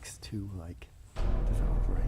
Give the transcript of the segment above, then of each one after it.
next to like, does that look right?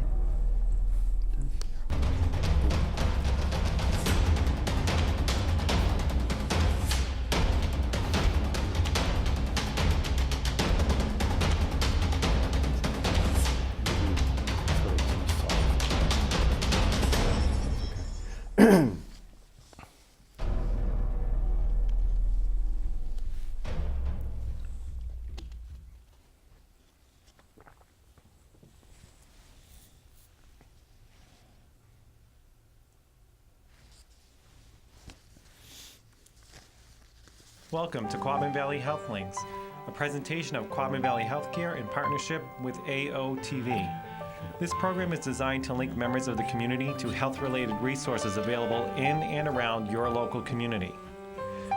Welcome to Quabbin Valley Health Links, a presentation of Quabbin Valley Healthcare in partnership with AOTV. This program is designed to link members of the community to health-related resources available in and around your local community.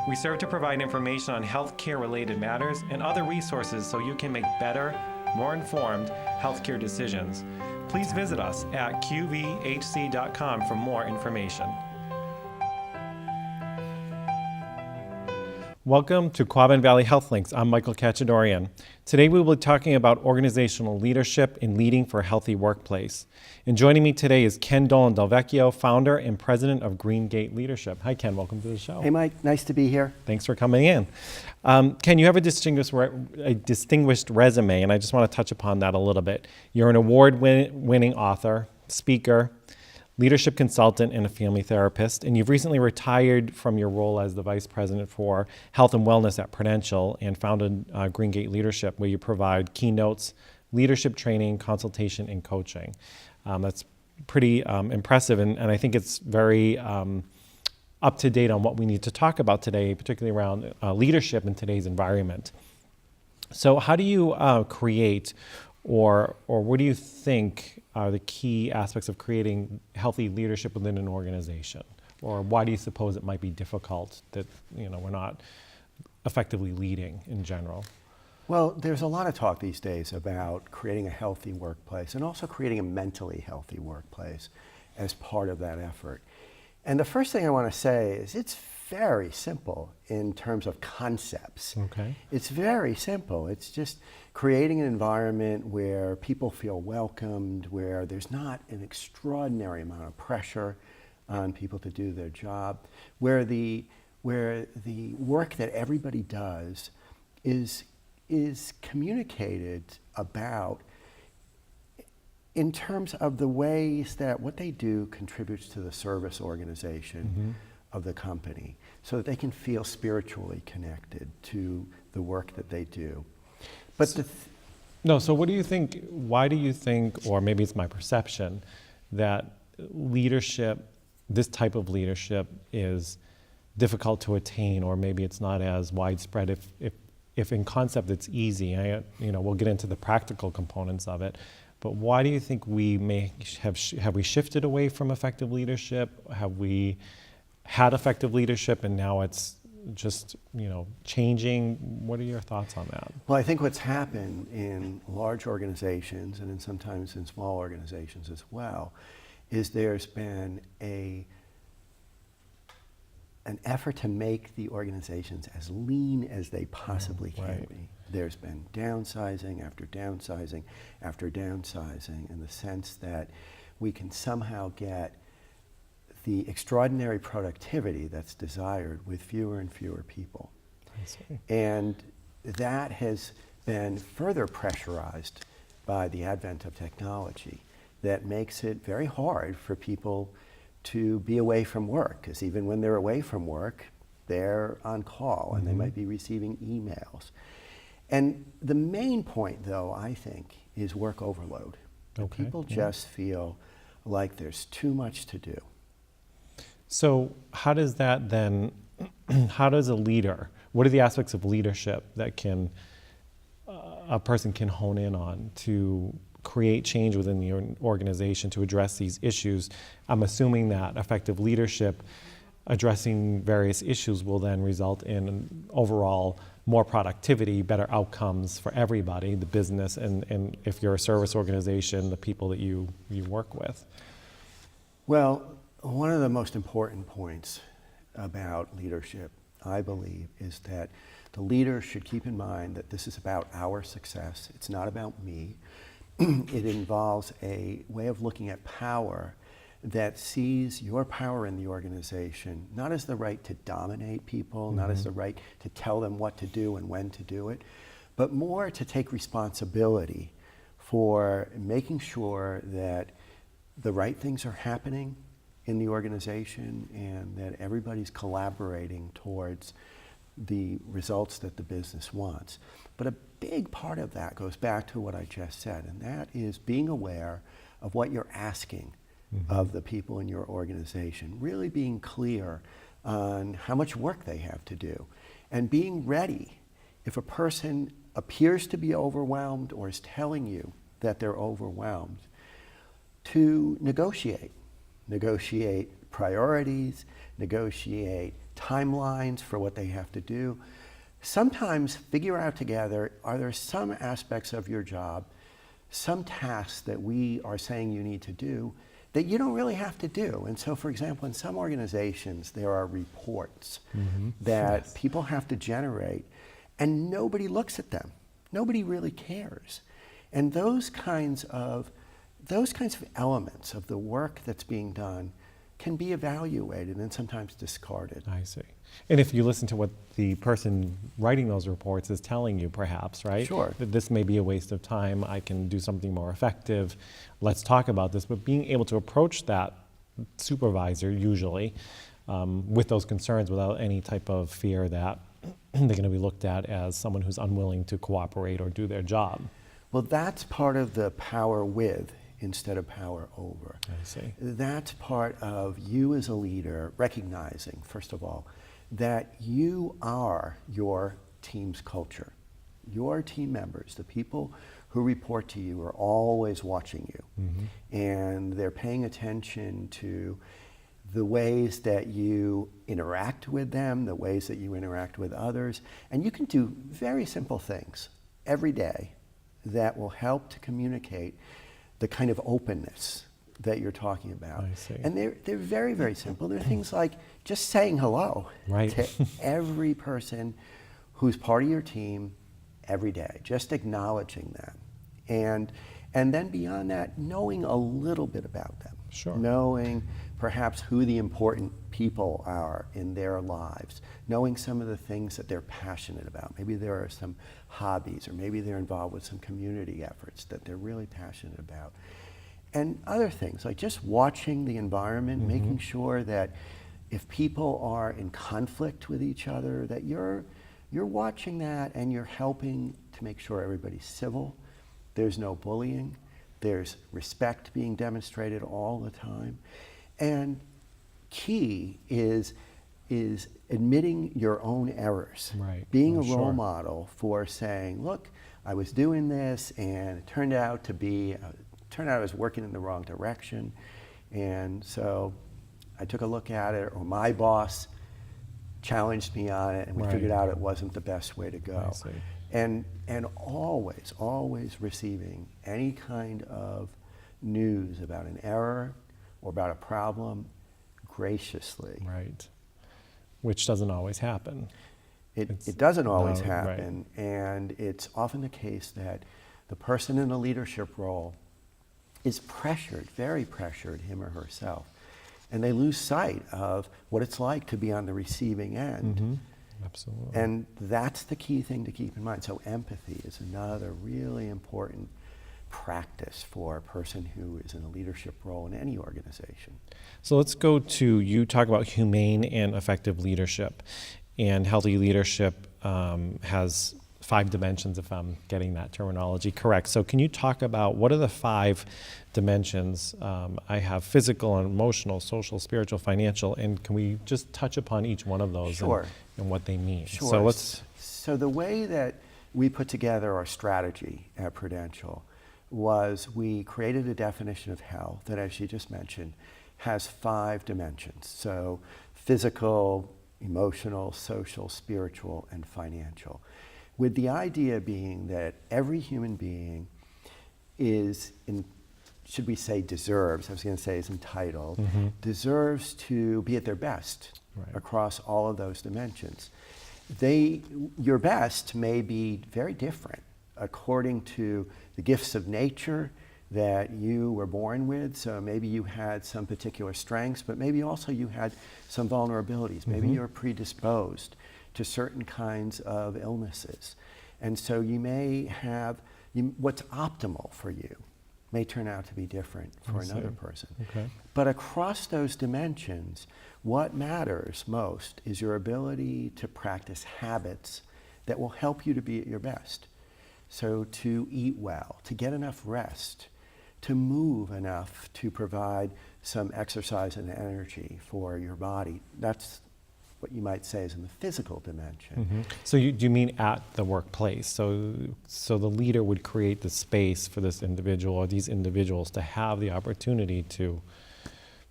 We serve to provide information on healthcare-related matters and other resources so you can make better, more informed healthcare decisions. Please visit us at qvhc.com for more information. Welcome to Quabbin Valley Health Links. I'm Michael Cacciadorian. Today we will be talking about organizational leadership and leading for a healthy workplace. And joining me today is Ken Dolan Del Vecchio, founder and president of Green Gate Leadership. Hi Ken, welcome to the show. Hey Mike, nice to be here. Thanks for coming in. Ken, you have a distinguished resume, and I just want to touch upon that a little bit. You're an award-winning author, speaker, leadership consultant, and a family therapist, and you've recently retired from your role as the vice president for health and wellness at Prudential and founded Green Gate Leadership, where you provide keynotes, leadership training, consultation, and coaching. That's pretty impressive, and I think it's very up to date on what we need to talk about today, particularly around leadership in today's environment. So how do you create, or what do you think are the key aspects of creating healthy leadership within an organization? Or why do you suppose it might be difficult that we're not effectively leading in general? Well, there's a lot of talk these days about creating a healthy workplace and also creating a mentally healthy workplace as part of that effort. And the first thing I want to say is it's very simple in terms of concepts. Okay. It's very simple. It's just creating an environment where people feel welcomed, where there's not an extraordinary amount of pressure on people to do their job, where the work that everybody does is communicated about in terms of the ways that what they do contributes to the service organization of the company, so that they can feel spiritually connected to the work that they do. But so what do you think, why do you think, or maybe it's my perception, that leadership, this type of leadership, is difficult to attain, or maybe it's not as widespread? If in concept it's easy, we'll get into the practical components of it, but why do you think we may have we shifted away from effective leadership? Have we had effective leadership and now it's just changing? What are your thoughts on that? Well, I think what's happened in large organizations and sometimes in small organizations as well is there's been an effort to make the organizations as lean as they possibly can be. There's been downsizing after downsizing after downsizing, in the sense that we can somehow get the extraordinary productivity that's desired with fewer and fewer people. I see. And that has been further pressurized by the advent of technology that makes it very hard for people to be away from work, because even when they're away from work, they're on call and they might be receiving emails. And the main point, though, I think, is work overload. Okay. People just feel like there's too much to do. So how does that then, how does a leader, what are the aspects of leadership that a person can hone in on to create change within the organization to address these issues? I'm assuming that effective leadership addressing various issues will then result in overall more productivity, better outcomes for everybody, the business, and if you're a service organization, the people that you work with. Well, one of the most important points about leadership, I believe, is that the leader should keep in mind that this is about our success. It's not about me. it involves a way of looking at power that sees your power in the organization not as the right to dominate people, not as the right to tell them what to do and when to do it, but more to take responsibility for making sure that the right things are happening in the organization and that everybody's collaborating towards the results that the business wants. But a big part of that goes back to what I just said, and that is being aware of what you're asking of the people in your organization, really being clear on how much work they have to do, and being ready if a person appears to be overwhelmed or is telling you that they're overwhelmed, to negotiate priorities, negotiate timelines for what they have to do. Sometimes figure out together, are there some aspects of your job, some tasks that we are saying you need to do that you don't really have to do. And so, for example, in some organizations, there are reports that people have to generate, and nobody looks at them. Nobody really cares. And those kinds of elements of the work that's being done can be evaluated and sometimes discarded. I see. And if you listen to what the person writing those reports is telling you, perhaps, right? Sure. That this may be a waste of time, I can do something more effective, let's talk about this. But being able to approach that supervisor, usually, with those concerns without any type of fear that they're going to be looked at as someone who's unwilling to cooperate or do their job. Well, that's part of the power with instead of power over. I see. That's part of you as a leader recognizing, first of all, that you are your team's culture. Your team members, the people who report to you, are always watching you. And they're paying attention to the ways that you interact with them, the ways that you interact with others. And you can do very simple things every day that will help to communicate the kind of openness that you're talking about. I see. And they're very, very simple. They're things like just saying hello Right. to every person who's part of your team every day, just acknowledging them. And then beyond that, knowing a little bit about them. Sure. Knowing perhaps who the important people are in their lives, knowing some of the things that they're passionate about. Maybe there are some hobbies, or maybe they're involved with some community efforts that they're really passionate about. And other things, like just watching the environment, making sure that if people are in conflict with each other, that you're watching that and you're helping to make sure everybody's civil, there's no bullying, there's respect being demonstrated all the time. And key is admitting your own errors. Right. Being Oh, a role sure. model for saying, look, I was doing this and it turned out I was working in the wrong direction. And so I took a look at it, or my boss challenged me on it, and we Right. figured out it wasn't the best way to go. I see. And always receiving any kind of news about an error or about a problem graciously. Right. Which doesn't always happen. It doesn't always No, right. happen, and it's often the case that the person in a leadership role is pressured, very pressured, him or herself, and they lose sight of what it's like to be on the receiving end. Absolutely. And that's the key thing to keep in mind. So empathy is another really important practice for a person who is in a leadership role in any organization. So let's go to, you talk about humane and effective leadership. And healthy leadership has 5 dimensions, if I'm getting that terminology correct. So can you talk about what are the 5 dimensions? I have physical and emotional, social, spiritual, financial, and can we just touch upon each one of those Sure. and what they mean? Sure. So let's. So the way that we put together our strategy at Prudential was we created a definition of health that, as you just mentioned, has 5 dimensions. So physical, emotional, social, spiritual, and financial. With the idea being that every human being is, should we say deserves, I was going to say is entitled, deserves to be at their best Right. across all of those dimensions. Your best may be very different according to the gifts of nature that you were born with. So maybe you had some particular strengths, but maybe also you had some vulnerabilities. Maybe you're predisposed to certain kinds of illnesses. And so you may have, what's optimal for you may turn out to be different for another person. Okay. But across those dimensions, what matters most is your ability to practice habits that will help you to be at your best. So to eat well, to get enough rest, to move enough to provide some exercise and energy for your body. That's what you might say is in the physical dimension. So do you mean at the workplace? So the leader would create the space for this individual or these individuals to have the opportunity to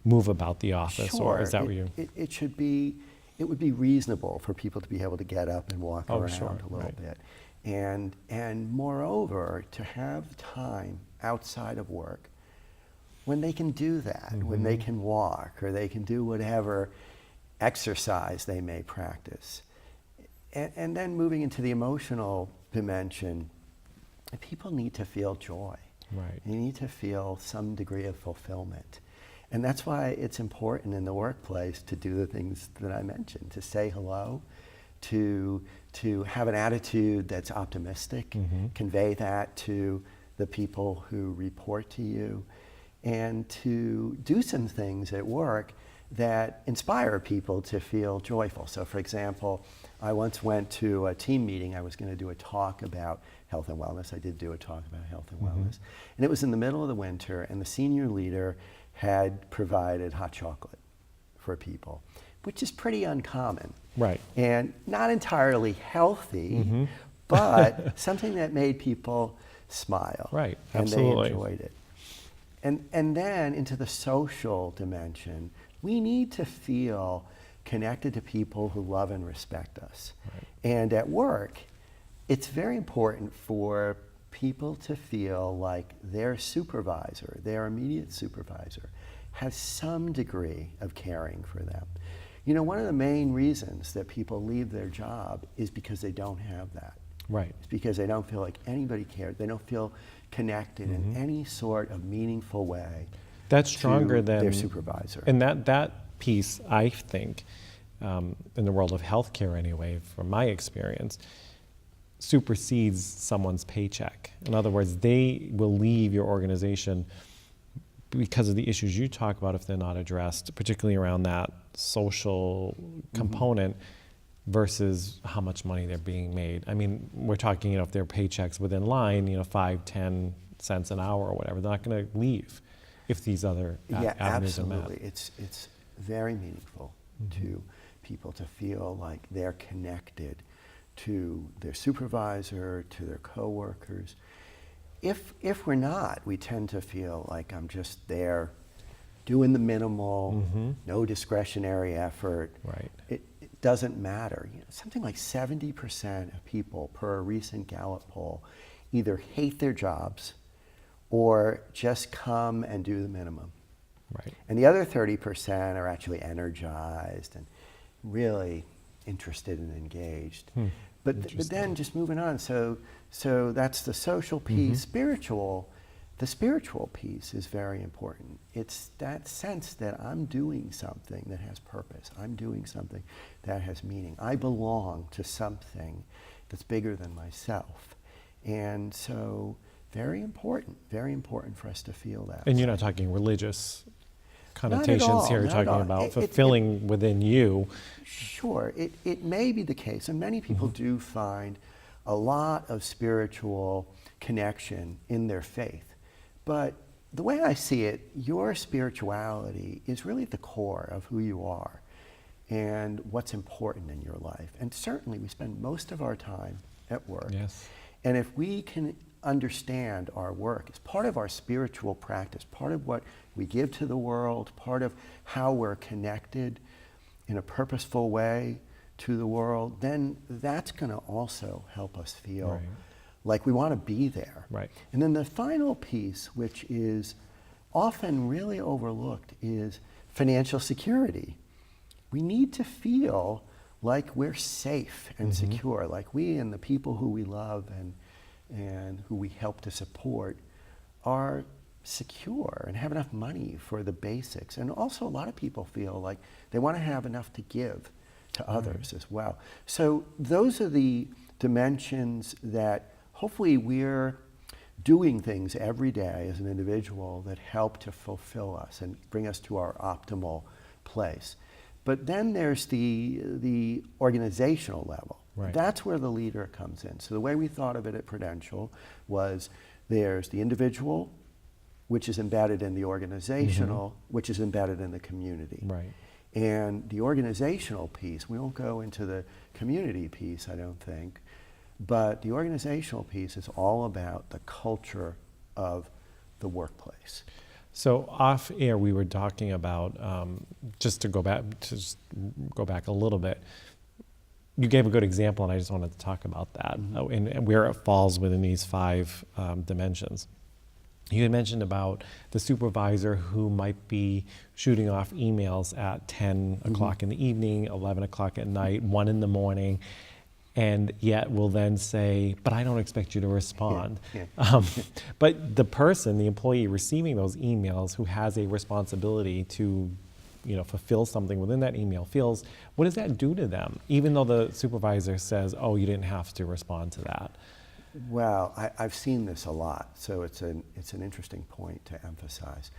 move about the office, Sure. or is that what you? It would be reasonable for people to be able to get up and walk around sure, a little right. bit. And moreover, to have time outside of work when they can do that, when they can walk or they can do whatever exercise they may practice. And then moving into the emotional dimension, people need to feel joy. Right. They need to feel some degree of fulfillment. And that's why it's important in the workplace to do the things that I mentioned, to say hello, to have an attitude that's optimistic, convey that to the people who report to you, and to do some things at work that inspire people to feel joyful. So for example, I once went to a team meeting. I was going to do a talk about health and wellness. I did do a talk about health and wellness. And it was in the middle of the winter, and the senior leader had provided hot chocolate for people, which is pretty uncommon. Right. And not entirely healthy, but something that made people smile. Right, And absolutely. they enjoyed it. And then into the social dimension, we need to feel connected to people who love and respect us. Right. And at work, it's very important for people to feel like their supervisor, their immediate supervisor, has some degree of caring for them. You know, one of the main reasons that people leave their job is because they don't have that. Right. It's because they don't feel like anybody cares. They don't feel connected in any sort of meaningful way. That's stronger to than their supervisor. And that piece, I think, in the world of healthcare anyway, from my experience, supersedes someone's paycheck. In other words, they will leave your organization because of the issues you talk about if they're not addressed, particularly around that social component versus how much money they're being made. I mean, we're talking, if their paychecks within line, 5, 10 cents an hour or whatever, they're not going to leave if these other avenues are met. Absolutely. It's very meaningful to people to feel like they're connected to their supervisor, to their coworkers. If we're not, we tend to feel like I'm just there doing the minimal, no discretionary effort. Right. It doesn't matter. Something like 70% of people per a recent Gallup poll either hate their jobs or just come and do the minimum. Right. And the other 30% are actually energized and really interested and engaged. But then just moving on, so that's the social piece. The spiritual piece is very important. It's that sense that I'm doing something that has purpose. I'm doing something that has meaning. I belong to something that's bigger than myself. And so very important for us to feel that. And you're not talking religious connotations here. You're not at talking all. about fulfilling within you. Sure, it may be the case, and many people do find a lot of spiritual connection in their faith. But the way I see it, your spirituality is really at the core of who you are and what's important in your life. And certainly we spend most of our time at work. Yes. And if we can understand our work as part of our spiritual practice, part of what we give to the world, part of how we're connected in a purposeful way to the world, then that's going to also help us feel Right. like we want to be there. Right. And then the final piece, which is often really overlooked, is financial security. We need to feel like we're safe and secure, like we and the people who we love and who we help to support are secure and have enough money for the basics. And also a lot of people feel like they want to have enough to give to others as well. So those are the dimensions that hopefully we're doing things every day as an individual that help to fulfill us and bring us to our optimal place. But then there's the organizational level. Right. That's where the leader comes in. So the way we thought of it at Prudential was there's the individual, which is embedded in the organizational, which is embedded in the community. Right. And the organizational piece, we won't go into the community piece, I don't think, but the organizational piece is all about the culture of the workplace. So off air, we were talking about just to go back a little bit. You gave a good example, and I just wanted to talk about that and where it falls within these 5 dimensions. You had mentioned about the supervisor who might be shooting off emails at 10 o'clock in the evening, 11 o'clock at night, 1 in the morning, and yet will then say, but I don't expect you to respond. But the person, the employee receiving those emails who has a responsibility to fulfill something within that email feels, what does that do to them? Even though the supervisor says, oh, you didn't have to respond to that. Well, I've seen this a lot, so it's an interesting point to emphasize.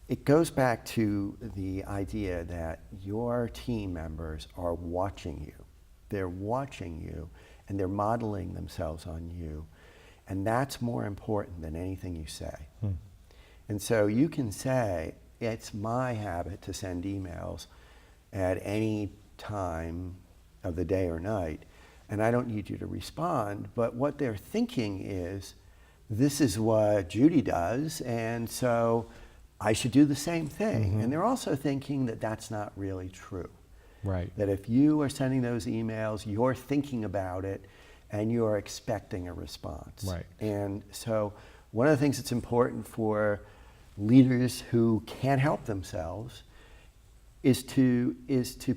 It goes back to the idea that your team members are watching you. They're watching you, and they're modeling themselves on you, and that's more important than anything you say. And so you can say, it's my habit to send emails at any time of the day or night, and I don't need you to respond. But what they're thinking is, this is what Judy does, and so I should do the same thing. And they're also thinking that that's not really true. Right. That if you are sending those emails, you're thinking about it, and you're expecting a response. Right. And so one of the things that's important for leaders who can't help themselves is to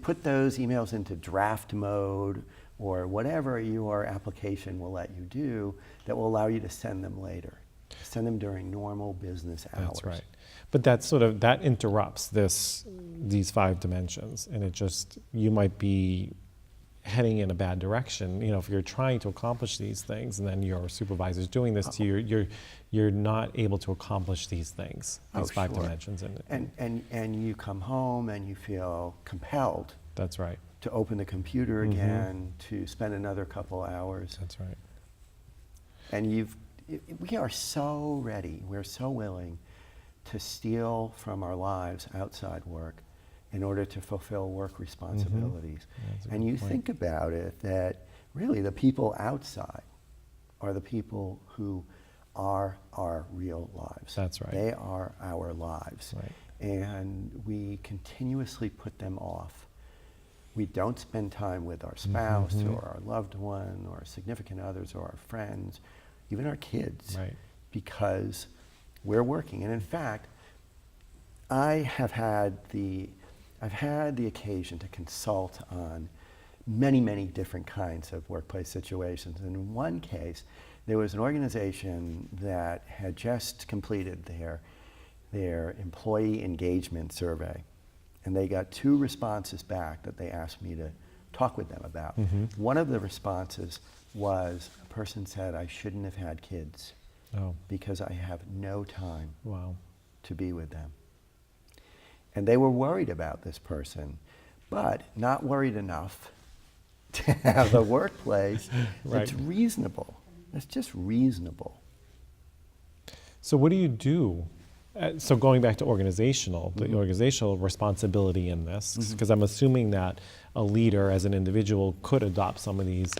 put those emails into draft mode or whatever your application will let you do that will allow you to send them later. Send them during normal business hours. That's right. But that interrupts these 5 dimensions, and you might be heading in a bad direction. If you're trying to accomplish these things and then your supervisor's doing this to you, you're not able to accomplish these things, these 5 dimensions. And you come home and you feel compelled. That's right. To open the computer again, to spend another couple hours. That's right. And we are so ready, we're so willing to steal from our lives outside work in order to fulfill work responsibilities. And you think about it, that really the people outside are the people who are our real lives. That's right. They are our lives. Right. And we continuously put them off. We don't spend time with our spouse or our loved one or significant others or our friends, even our kids, because we're working. And in fact, I've had the occasion to consult on many, many different kinds of workplace situations. And in one case, there was an organization that had just completed their employee engagement survey. And they got 2 responses back that they asked me to talk with them about. One of the responses was a person said, I shouldn't have had kids because I have no time to be with them. And they were worried about this person, but not worried enough to have a workplace that's reasonable. It's just reasonable. So what do you do? So going back to organizational, the organizational responsibility in this, because I'm assuming that a leader as an individual could adopt some of these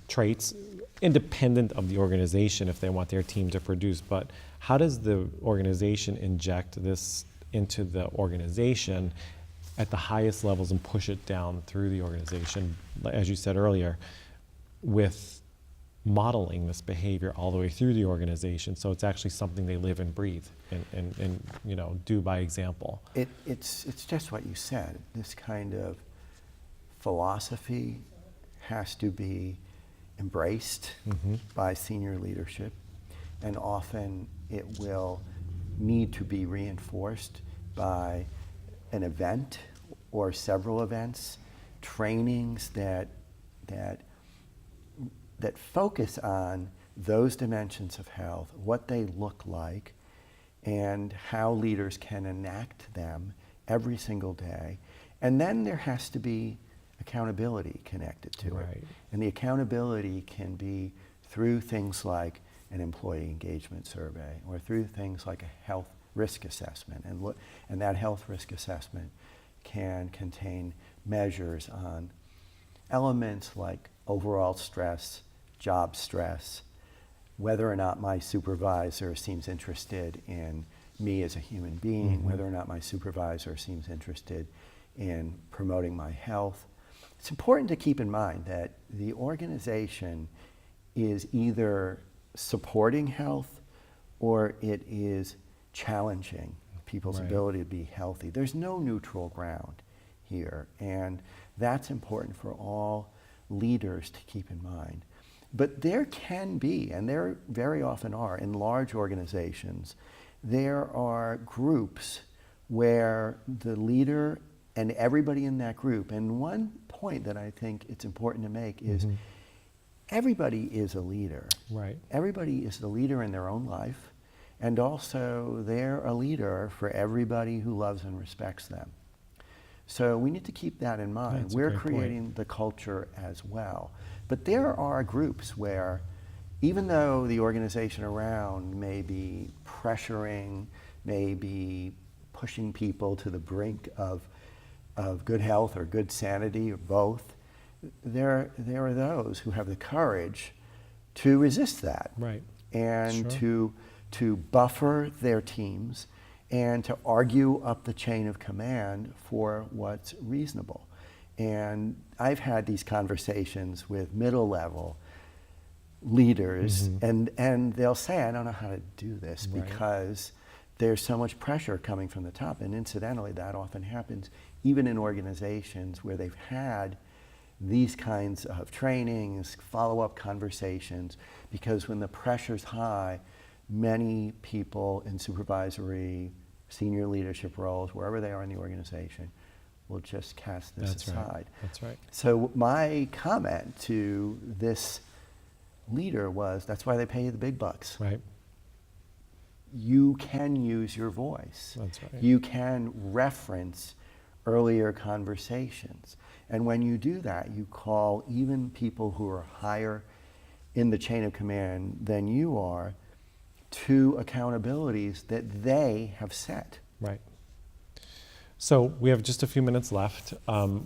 traits independent of the organization if they want their team to produce. But how does the organization inject this into the organization at the highest levels and push it down through the organization, as you said earlier, with modeling this behavior all the way through the organization, so it's actually something they live and breathe and do by example? It's just what you said. This kind of philosophy has to be embraced by senior leadership, and often it will need to be reinforced by an event or several events, trainings that focus on those dimensions of health, what they look like, and how leaders can enact them every single day. And then there has to be accountability connected to it. Right. And the accountability can be through things like an employee engagement survey, or through things like a health risk assessment. And that health risk assessment can contain measures on elements like overall stress, job stress, whether or not my supervisor seems interested in me as a human being, whether or not my supervisor seems interested in promoting my health. It's important to keep in mind that the organization is either supporting health or it is challenging people's Right. ability to be healthy. There's no neutral ground here, and that's important for all leaders to keep in mind. But there can be, and there very often are, in large organizations, there are groups where the leader and everybody in that group, and one point that I think it's important to make is everybody is a leader. Right. Everybody is the leader in their own life, and also they're a leader for everybody who loves and respects them. So we need to keep that in mind. That's a We're great point. creating the culture as well. But there are groups where, even though the organization around may be pressuring, may be pushing people to the brink of good health or good sanity, or both, there are those who have the courage to resist that. Right. And Sure. to buffer their teams and to argue up the chain of command for what's reasonable. And I've had these conversations with middle level leaders, and they'll say, I don't know how to do this Right. because there's so much pressure coming from the top. And incidentally, that often happens even in organizations where they've had these kinds of trainings, follow-up conversations, because when the pressure's high, many people in supervisory, senior leadership roles, wherever they are in the organization, will just cast this That's aside. right. That's right. So my comment to this leader was, that's why they pay you the big bucks. Right. You can use your voice. That's right. You can reference earlier conversations. And when you do that, you call even people who are higher in the chain of command than you are to accountabilities that they have set. Right. So we have just a few minutes left. So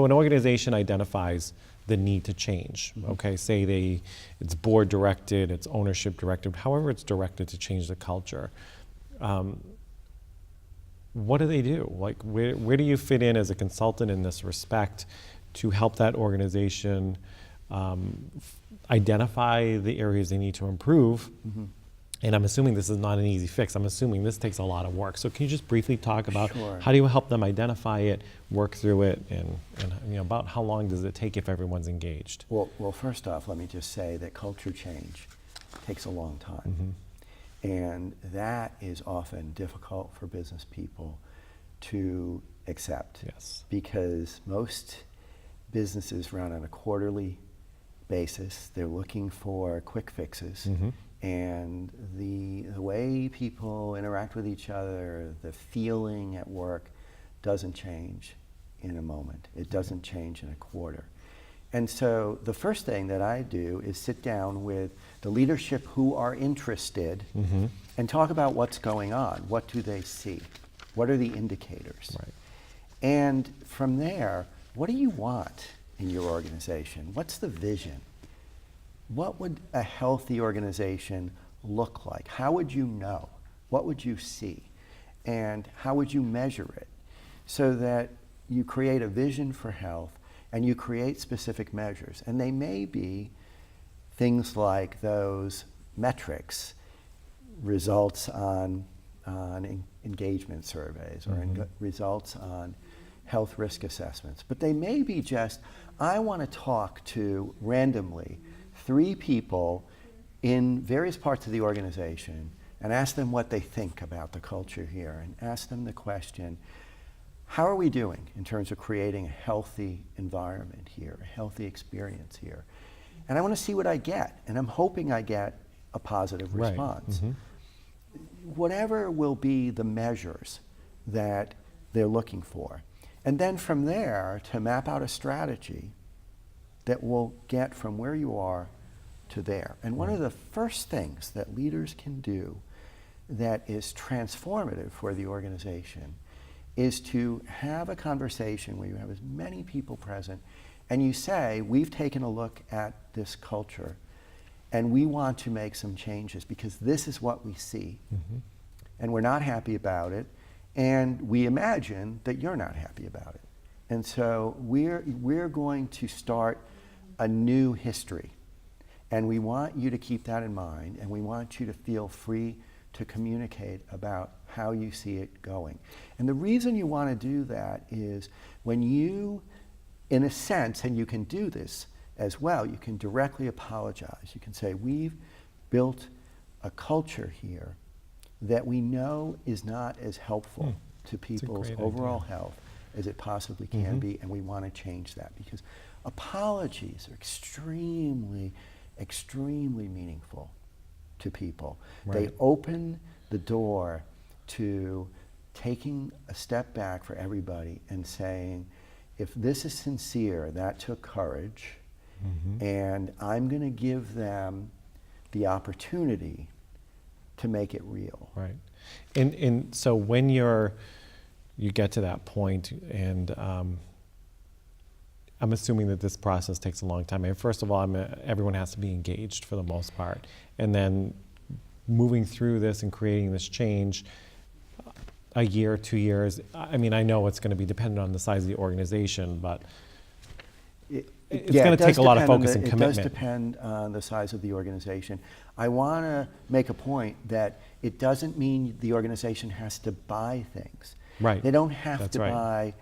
an organization identifies the need to change. Okay, say it's board directed, it's ownership directed, however it's directed to change the culture. What do they do? Like, where do you fit in as a consultant in this respect to help that organization identify the areas they need to improve? And I'm assuming this is not an easy fix. I'm assuming this takes a lot of work. So can you just briefly talk about Sure. how do you help them identify it, work through it, and about how long does it take if everyone's engaged? Well, first off, let me just say that culture change takes a long time. And that is often difficult for business people to accept. Yes. Because most businesses run on a quarterly basis. They're looking for quick fixes. And the way people interact with each other, the feeling at work doesn't change in a moment. It doesn't change in a quarter. And so the first thing that I do is sit down with the leadership who are interested and talk about what's going on. What do they see? What are the indicators? Right. And from there, what do you want in your organization? What's the vision? What would a healthy organization look like? How would you know? What would you see? And how would you measure it? So that you create a vision for health and you create specific measures. And they may be things like those metrics, results on engagement surveys, or results on health risk assessments, but they may be just, I want to talk to randomly 3 people in various parts of the organization and ask them what they think about the culture here, and ask them the question, how are we doing in terms of creating a healthy environment here, a healthy experience here? And I want to see what I get, and I'm hoping I get a positive Right. response. Mhm. Whatever will be the measures that they're looking for. And then from there, to map out a strategy that will get from where you are to there. And one of the first things that leaders can do that is transformative for the organization is to have a conversation where you have as many people present and you say, we've taken a look at this culture and we want to make some changes because this is what we see. Mhm. And we're not happy about it, and we imagine that you're not happy about it. And so we're going to start a new history. And we want you to keep that in mind, and we want you to feel free to communicate about how you see it going. And the reason you want to do that is when you, in a sense, and you can do this as well, you can directly apologize. You can say, we've built a culture here that we know is not as helpful to people's great overall idea. health as it possibly can be, and we want to change that because apologies are extremely, extremely meaningful to people. They Right. open the door to taking a step back for everybody and saying, if this is sincere, that took courage, and I'm going to give them the opportunity to make it real. Right. And so when you get to that point, and I'm assuming that this process takes a long time. I mean, first of all, everyone has to be engaged for the most part. And then moving through this and creating this change, a year, 2 years, I mean, I know it's going to be dependent on the size of the organization, but it's Yeah, going it to take does a lot of depend on focus and It commitment. does depend on the size of the organization. I want to make a point that it doesn't mean the organization has to buy things. Right. They don't have That's to right. buy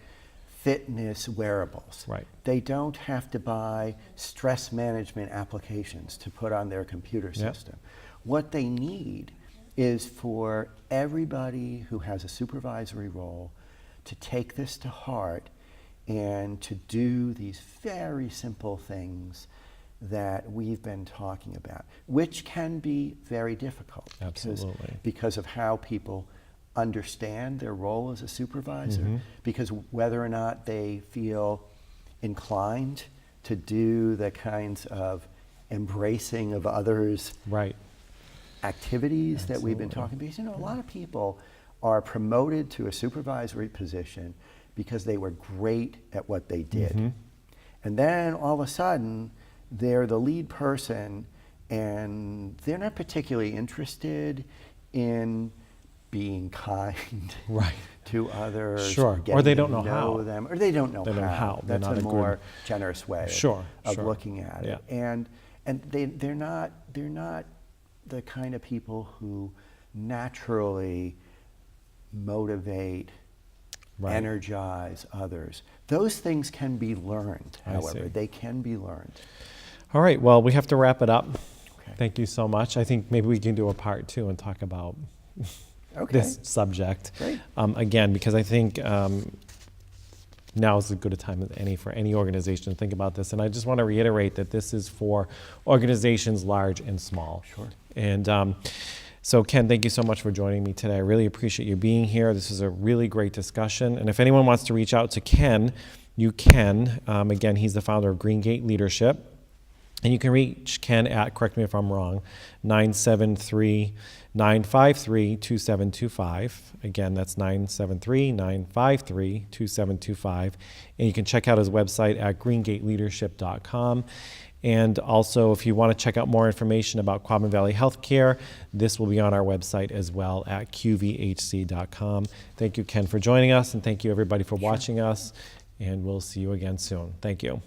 fitness wearables. Right. They don't have to buy stress management applications to put on their computer Yep. system. What they need is for everybody who has a supervisory role to take this to heart and to do these very simple things that we've been talking about, which can be very difficult Absolutely. because of how people understand their role as a supervisor, because whether or not they feel inclined to do the kinds of embracing of others Right. activities that we've been Absolutely. talking about. Because, a lot of people are promoted to a supervisory position because they were great at what they did. And then all of a sudden, they're the lead person and they're not particularly interested in being kind Right. to others. Sure. Or getting they to don't know how. them, or they don't know They don't know how. They're That's not a a good- more generous way Sure, of sure. looking at it. Yeah. And they're not the kind of people who naturally motivate, Right. energize others. Those things can be learned, I however. see. They can be learned. All right. Well, we have to wrap it up. Okay. Thank you so much. I think maybe we can do a part 2 and talk about Okay. this subject. Great. Again, because I think now is as good a time as any for any organization to think about this. And I just want to reiterate that this is for organizations large and small. Sure. And so, Ken, thank you so much for joining me today. I really appreciate you being here. This is a really great discussion. And if anyone wants to reach out to Ken, you can. Again, he's the founder of Greengate Leadership. And you can reach Ken at, correct me if I'm wrong, 973-953-2725. Again, that's 973-953-2725. And you can check out his website at greengateleadership.com. And also, if you want to check out more information about Quabbin Valley Healthcare, this will be on our website as well at qvhc.com. Thank you, Ken, for joining us, and thank you, everybody, for watching us. And we'll see you again soon. Thank you.